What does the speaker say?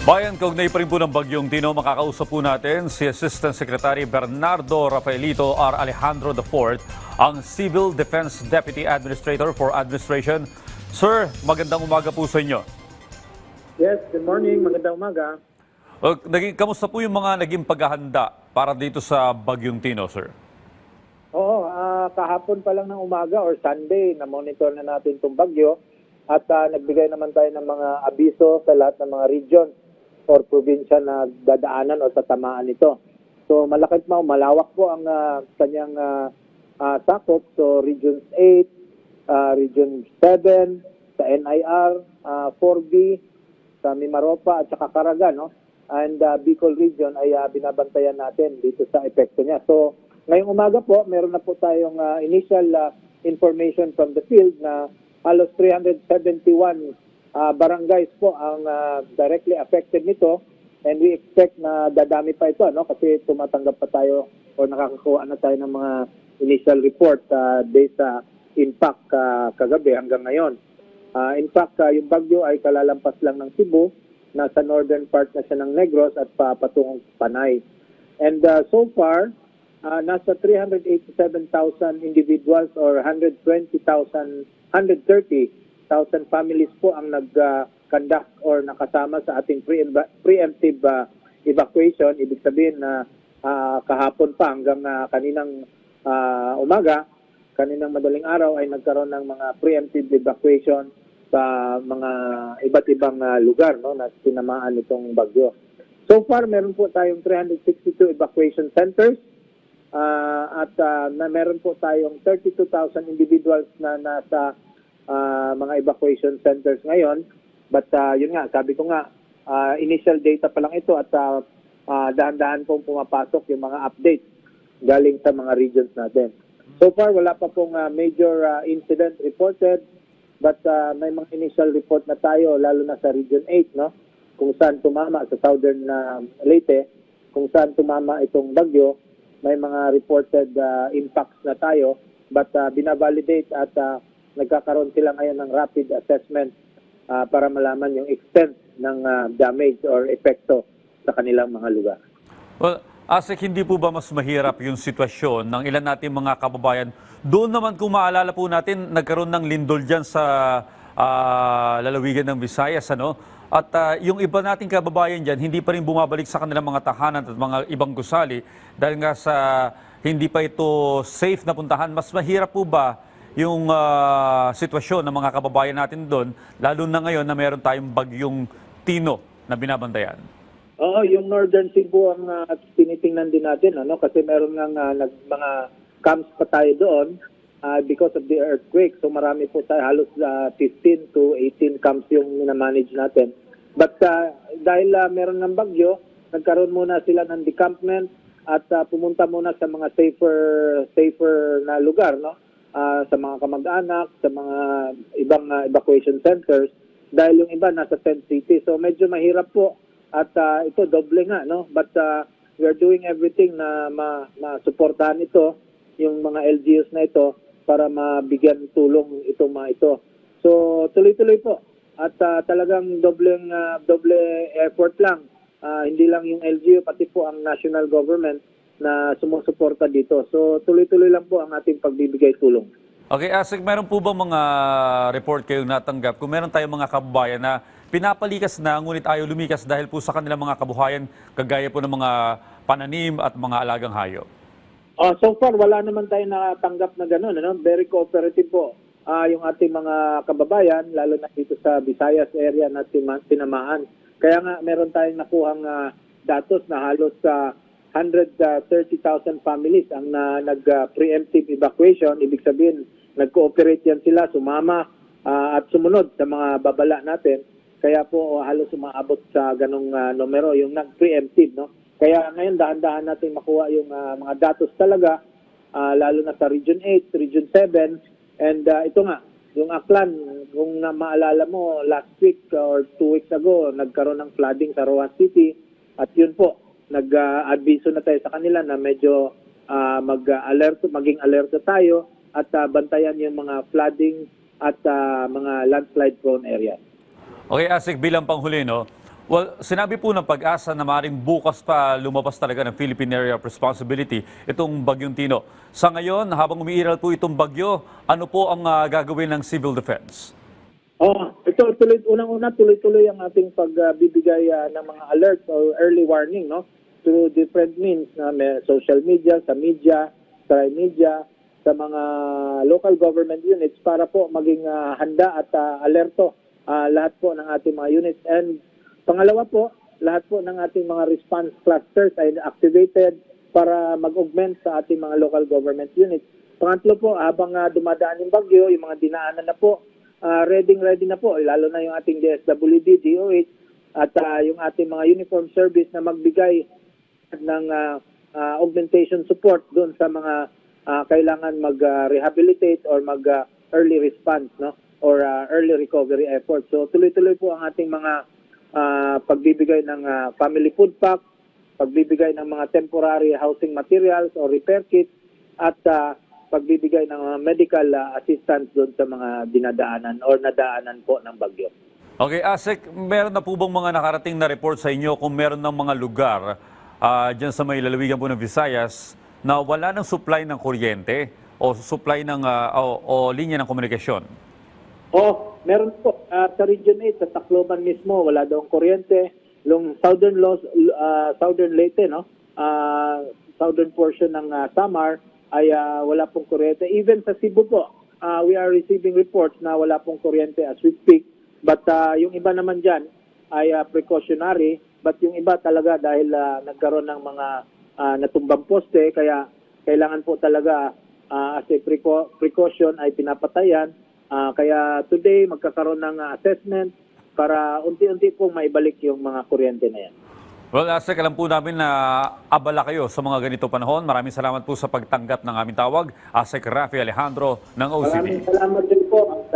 Bayan, kaugnay pa rin po ng Bagyong Tino, makakausap po natin si Assistant Secretary Bernardo Rafaelito R. Alejandro IV, ang Civil Defense Deputy Administrator for Administration. Sir, magandang umaga po sa inyo. Yes, good morning. Magandang umaga. Kamusta po yung mga naging paghahanda para dito sa Bagyong Tino, sir? Oo, kahapon pa lang ng umaga or Sunday, na-monitor na natin itong bagyo at nagbigay naman tayo ng mga abiso sa lahat ng mga region or probinsya na dadaanan o tatamaan nito. So malawak po ang kanyang sakop. So Region 8, Region 7, sa NIR, 4B, sa Mimaropa at saka Caraga, no? And Bicol Region ay binabantayan natin dito sa epekto niya. So ngayong umaga po, meron na po tayong initial information from the field na halos 371 barangays po ang directly affected nito, and we expect na dadami pa ito, no? Kasi tumatanggap pa tayo o nakakakuha na tayo ng mga initial report based sa impact kagabi hanggang ngayon. In fact, yung bagyo ay kalalampas lang ng Cebu, nasa northern part na siya ng Negros at patungong Panay. And so far, nasa 387,000 individuals or 130,000 families po ang nag-conduct or nakasama sa ating preemptive evacuation. Ibig sabihin na kahapon pa hanggang kaninang umaga, kaninang madaling araw ay nagkaroon ng mga preemptive evacuation sa mga iba't ibang lugar, no, na tinamaan nitong bagyo. So far, meron po tayong 362 evacuation centers at meron po tayong 32,000 individuals na nasa mga evacuation centers ngayon. But yun nga, sabi ko nga, initial data pa lang ito at dahan-dahan pong pumapasok yung mga updates galing sa mga regions natin. So far, wala pa pong major incident reported, but may mga initial report na tayo, lalo na sa Region 8, no? Kung saan tumama sa southern Leyte, kung saan tumama itong bagyo, may mga reported impacts na tayo, but binavalidate at nagkakaroon sila ngayon ng rapid assessment para malaman yung extent ng damage or epekto sa kanilang mga lugar. Well, Asik, hindi po ba mas mahirap yung sitwasyon ng ilan nating mga kababayan? Doon naman kung maalala po natin, nagkaroon ng lindol dyan sa lalawigan ng Visayas, ano? At yung iba nating kababayan dyan, hindi pa rin bumabalik sa kanilang mga tahanan at mga ibang gusali dahil nga sa hindi pa ito safe na puntahan. Mas mahirap po ba yung sitwasyon ng mga kababayan natin doon, lalo na ngayon na meron tayong Bagyong Tino na binabantayan? Oo, yung Northern Cebu ang tinitingnan din natin, ano? Kasi meron nga mga camps pa tayo doon because of the earthquake. So marami po tayo, halos 15 to 18 camps yung minamanage natin. But dahil meron ng bagyo, nagkaroon muna sila ng decampment at pumunta muna sa mga safer na lugar, no? Sa mga kamag-anak, sa mga ibang evacuation centers, dahil yung iba nasa tent city. So medyo mahirap po at ito doble nga, no? But we are doing everything na masuportahan ito, yung mga LGUs na ito, para mabigyan tulong itong mga ito. So tuloy-tuloy po at talagang doble effort lang. Hindi lang yung LGU, pati po ang national government na sumusuporta dito. So tuloy-tuloy lang po ang ating pagbibigay tulong. Okay, Asik, meron po ba mga report kayong natanggap kung meron tayong mga kababayan na pinapalikas na ngunit ayaw lumikas dahil po sa kanilang mga kabuhayan kagaya po ng mga pananim at mga alagang hayop? So far, wala naman tayo natanggap na gano'n. Ano? Very cooperative po yung ating mga kababayan, lalo na dito sa Visayas area na tinamaan. Kaya nga, meron tayong nakuhang datos na halos 130,000 families ang nag-preemptive evacuation. Ibig sabihin, nag-cooperate yan sila, sumama at sumunod sa mga babala natin. Kaya po halos umaabot sa ganong numero yung nag-preemptive, no? Kaya ngayon dahan-dahan natin makuha yung mga datos talaga, lalo na sa Region 8, Region 7, and ito nga, yung Aklan, kung maalala mo, last week or 2 weeks ago, nagkaroon ng flooding sa Roa City, at yun po, nag-adviso na tayo sa kanila na medyo maging alerto tayo at bantayan yung mga flooding at mga landslide prone areas. Okay, Asik, bilang panghuli, no? Well, sinabi po ng Pag-asa na maaaring bukas pa lumabas talaga ng Philippine Area of Responsibility itong Bagyong Tino. Sa ngayon, habang umiiral po itong bagyo, ano po ang gagawin ng Civil Defense? Ito unang-una tuloy-tuloy ang ating pagbibigay ng mga alerts or early warning, no? Through different means na may social media, sa media, tri-media, sa mga local government units para po maging handa at alerto lahat po ng ating mga units. And pangalawa po, lahat po ng ating mga response clusters ay activated para mag-augment sa ating mga local government units. Pangatlo po, habang dumadaan yung bagyo, yung mga dinaanan na po, ready na po, lalo na yung ating DSWD, DOH, at yung ating mga uniform service na magbigay ng augmentation support doon sa mga kailangan mag-rehabilitate or mag-early response, no? Or early recovery efforts. So tuloy-tuloy po ang ating mga pagbibigay ng family food pack, pagbibigay ng mga temporary housing materials or repair kits, at pagbibigay ng medical assistance doon sa mga dinadaanan or nadaanan po ng bagyo. Okay, Asek, meron na po bang mga nakarating na report sa inyo kung meron ng mga lugar dyan sa may lalawigan po ng Visayas na wala ng supply ng kuryente o supply ng o linya ng komunikasyon? Meron po sa Region 8, sa Tacloban mismo, wala daw ang kuryente. Yung Southern Leyte, no? Southern portion ng Samar ay wala pong kuryente. Even sa Cebu po, we are receiving reports na wala pong kuryente as we speak. But yung iba naman dyan ay precautionary. But yung iba talaga dahil nagkaroon ng mga natumbang poste, kaya kailangan po talaga as a precaution ay pinapatayan. Kaya today magkakaroon ng assessment para unti-unti pong maibalik yung mga kuryente na yan. Well, Asek, alam po namin na abala kayo sa mga ganito panahon. Maraming salamat po sa pagtanggap ng aming tawag. Asek Rafi Alejandro ng OCD. Maraming salamat din po.